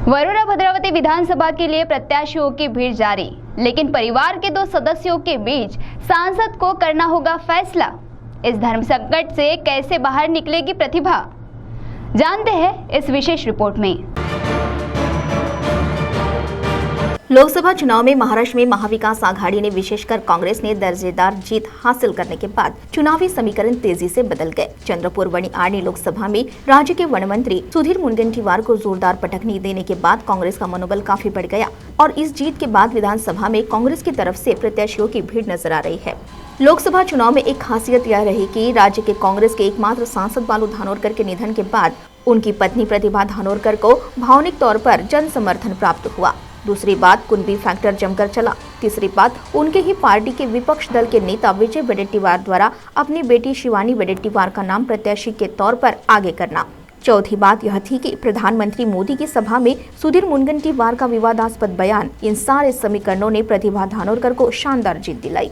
वरोरा भद्रावती विधानसभा के लिए प्रत्याशियों की भीड़ जारी, लेकिन परिवार के 2 सदस्यों के बीच सांसद को करना होगा फैसला। इस धर्म संकट से कैसे बाहर निकलेगी प्रतिभा, जानते हैं इस विशेष रिपोर्ट में। लोकसभा चुनाव में महाराष्ट्र में महाविकास आघाड़ी ने विशेषकर कांग्रेस ने दर्जेदार जीत हासिल करने के बाद चुनावी समीकरण तेजी से बदल गए। चंद्रपुर वणी आर्णी लोकसभा में राज्य के वन मंत्री सुधीर मुनगंटीवार को जोरदार पटखनी देने के बाद कांग्रेस का मनोबल काफी बढ़ गया और इस जीत के बाद विधानसभा में कांग्रेस की तरफ से प्रत्याशियों की भीड़ नजर आ रही है। लोकसभा चुनाव में एक खासियत यह रही कि राज्य के कांग्रेस के एकमात्र सांसद बालू धानोरकर के निधन के बाद उनकी पत्नी प्रतिभा धानोरकर को भावनिक तौर पर जन समर्थन प्राप्त हुआ। दूसरी बात, कुणबी फैक्टर जमकर चला। तीसरी बात, उनके ही पार्टी के विपक्ष दल के नेता विजय वडेट्टीवार द्वारा अपनी बेटी शिवानी वडेट्टीवार का नाम प्रत्याशी के तौर पर आगे करना। चौथी बात यह थी कि प्रधानमंत्री मोदी की सभा में सुधीर मुनगंटीवार का विवादास्पद बयान। इन सारे समीकरणों ने प्रतिभा धानोरकर को शानदार जीत दिलाई।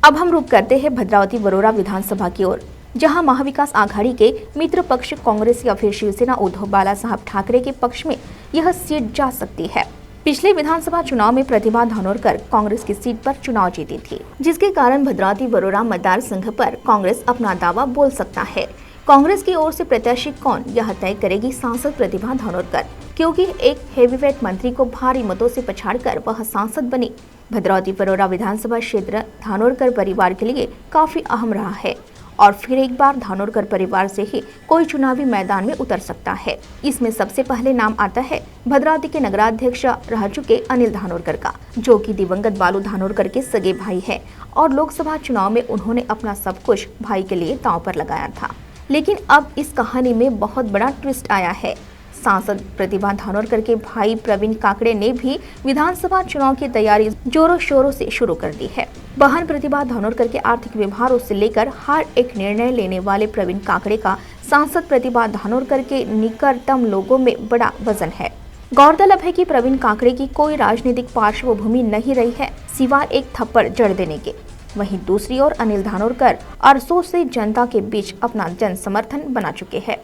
अब हम रुख करते हैं भद्रावती वरोरा विधानसभा की ओर, जहां महाविकास आघाड़ी के मित्र पक्ष कांग्रेस या फिर शिवसेना उद्धव बालासाहब ठाकरे के पक्ष में यह सीट जा सकती है। पिछले विधानसभा चुनाव में प्रतिभा धानोरकर कांग्रेस की सीट पर चुनाव जीती थी, जिसके कारण भद्रावती वरोरा मतदार संघ पर कांग्रेस अपना दावा बोल सकता है। कांग्रेस की ओर से प्रत्याशी कौन, यह तय करेगी सांसद प्रतिभा धानोरकर, क्योंकि एक हेवीवेट मंत्री को भारी मतों से पछाड़कर वह सांसद बनी। भद्रावती वरोरा विधानसभा क्षेत्र धानोरकर परिवार के लिए काफी अहम रहा है और फिर एक बार धानोरकर परिवार से ही कोई चुनावी मैदान में उतर सकता है। इसमें सबसे पहले नाम आता है भद्रावती के नगराध्यक्ष रह चुके अनिल धानोरकर का, जो कि दिवंगत बालू धानोरकर के सगे भाई है और लोकसभा चुनाव में उन्होंने अपना सब कुछ भाई के लिए दांव पर लगाया था। लेकिन अब इस कहानी में बहुत बड़ा ट्विस्ट आया है। सांसद प्रतिभा धानोरकर के भाई प्रवीण काकड़े ने भी विधानसभा चुनाव की तैयारी जोरों शोरों से शुरू कर दी है। बहन प्रतिभा धानोरकर के आर्थिक व्यवहारों से लेकर हर एक निर्णय लेने वाले प्रवीण काकड़े का सांसद प्रतिभा धानोरकर के निकटतम लोगों में बड़ा वजन है। गौरतलब है कि प्रवीण काकड़े की कोई राजनीतिक पार्श्वभूमि नहीं रही है सिवाय एक थप्पड़ जड़ देने के। वहीं दूसरी ओर अनिल धानोरकर अरसों से जनता के बीच अपना जन समर्थन बना चुके हैं।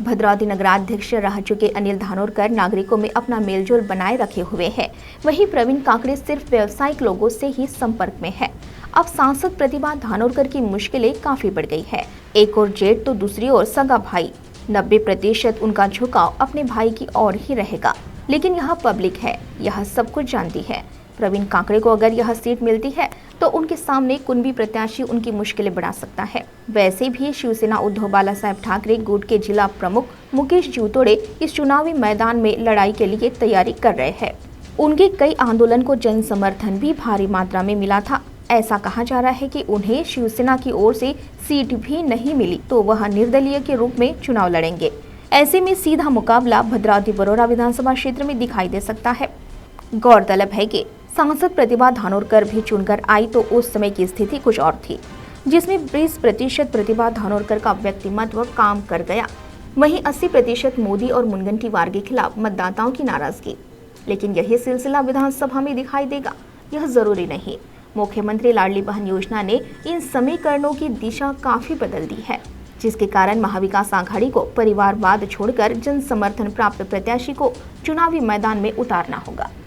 भद्रावती नगराध्यक्ष रह चुके अनिल धानोरकर नागरिकों में अपना मेलजोल बनाए रखे हुए हैं। वहीं प्रवीण काकड़े सिर्फ व्यावसायिक लोगों से ही संपर्क में है। अब सांसद प्रतिभा धानोरकर की मुश्किलें काफी बढ़ गई है। एक और जेठ तो दूसरी ओर सगा भाई। 90% उनका झुकाव अपने भाई की ओर ही रहेगा। लेकिन यह पब्लिक है, यह सब कुछ जानती है। प्रवीण काकड़े को अगर यह सीट मिलती है तो उनके सामने कुणबी प्रत्याशी उनकी मुश्किलें बढ़ा सकता है। वैसे भी शिवसेना उद्धव बालासाहब ठाकरे गुट के जिला प्रमुख मुकेश जीवतोड़े इस चुनावी मैदान में लड़ाई के लिए तैयारी कर रहे हैं। उनके कई आंदोलन को जन समर्थन भी भारी मात्रा में मिला था। ऐसा कहा जा रहा है कि उन्हें शिवसेना की ओर से सीट भी नहीं मिली तो वह निर्दलीय के रूप में चुनाव लड़ेंगे। ऐसे में सीधा मुकाबला भद्रावती वरोरा विधानसभा क्षेत्र में दिखाई दे सकता है। गौरतलब है कि सांसद प्रतिभा धानोरकर भी चुनकर आई तो उस समय की स्थिति कुछ और थी, जिसमें 20% प्रतिभा धानोरकर का व्यक्तिमत्व काम कर गया। वहीं 80% मोदी और मुनगंटीवार के खिलाफ मतदाताओं की नाराजगी। लेकिन यही सिलसिला विधानसभा में दिखाई देगा, यह जरूरी नहीं। मुख्यमंत्री लाडली बहन योजना ने इन समीकरणों की दिशा काफी बदल दी है, जिसके कारण महाविकास आघाड़ी को परिवारवाद छोड़कर जन समर्थन प्राप्त प्रत्याशी को चुनावी मैदान में उतारना होगा।